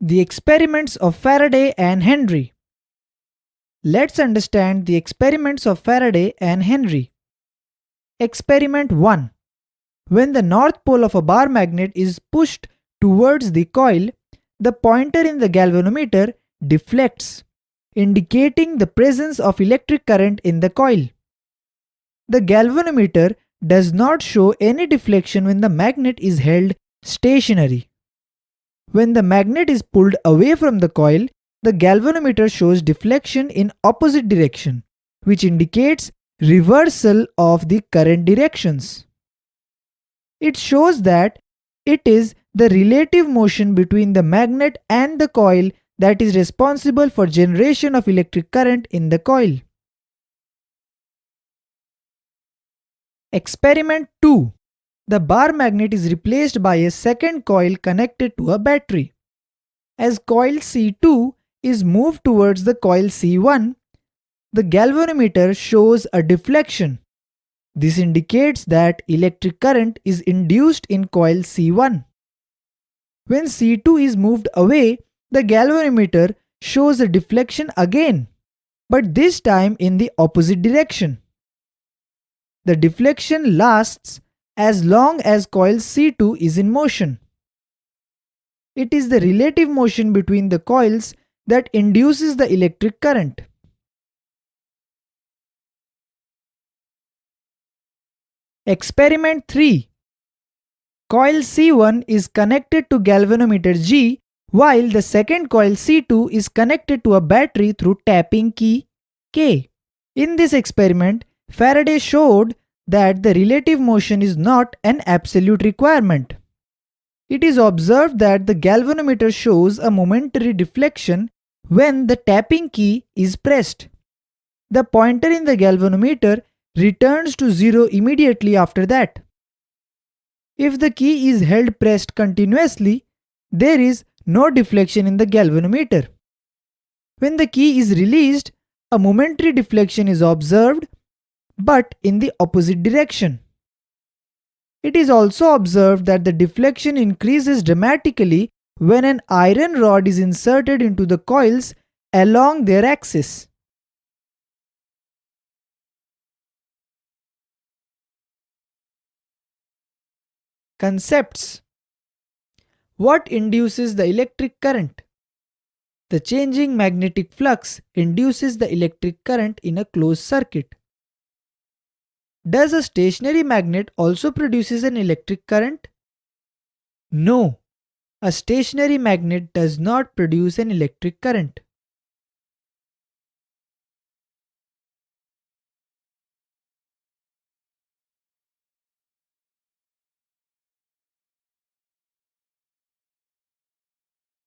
The experiments of Faraday and Henry. Let's understand the experiments of Faraday and Henry. Experiment 1. When the north pole of a bar magnet is pushed towards the coil, the pointer in the galvanometer deflects, indicating the presence of electric current in the coil. The galvanometer does not show any deflection when the magnet is held stationary. When the magnet is pulled away from the coil, the galvanometer shows deflection in opposite direction, which indicates reversal of the current directions. It shows that it is the relative motion between the magnet and the coil that is responsible for generation of electric current in the coil. Experiment 2. The bar magnet is replaced by a second coil connected to a battery. As coil C2 is moved towards the coil C1, the galvanometer shows a deflection. This indicates that electric current is induced in coil C1. When C2 is moved away, the galvanometer shows a deflection again, but this time in the opposite direction. The deflection lasts as long as coil C2 is in motion. It is the relative motion between the coils that induces the electric current. Experiment 3. Coil C1 is connected to galvanometer G while the second coil C2 is connected to a battery through tapping key K. In this experiment, Faraday showed that the relative motion is not an absolute requirement. It is observed that the galvanometer shows a momentary deflection when the tapping key is pressed. The pointer in the galvanometer returns to 0 immediately after that. If the key is held pressed continuously, there is no deflection in the galvanometer. When the key is released, a momentary deflection is observed, but in the opposite direction. It is also observed that the deflection increases dramatically when an iron rod is inserted into the coils along their axis. Concepts. What induces the electric current? The changing magnetic flux induces the electric current in a closed circuit. Does a stationary magnet also produces an electric current? No, a stationary magnet does not produce an electric current.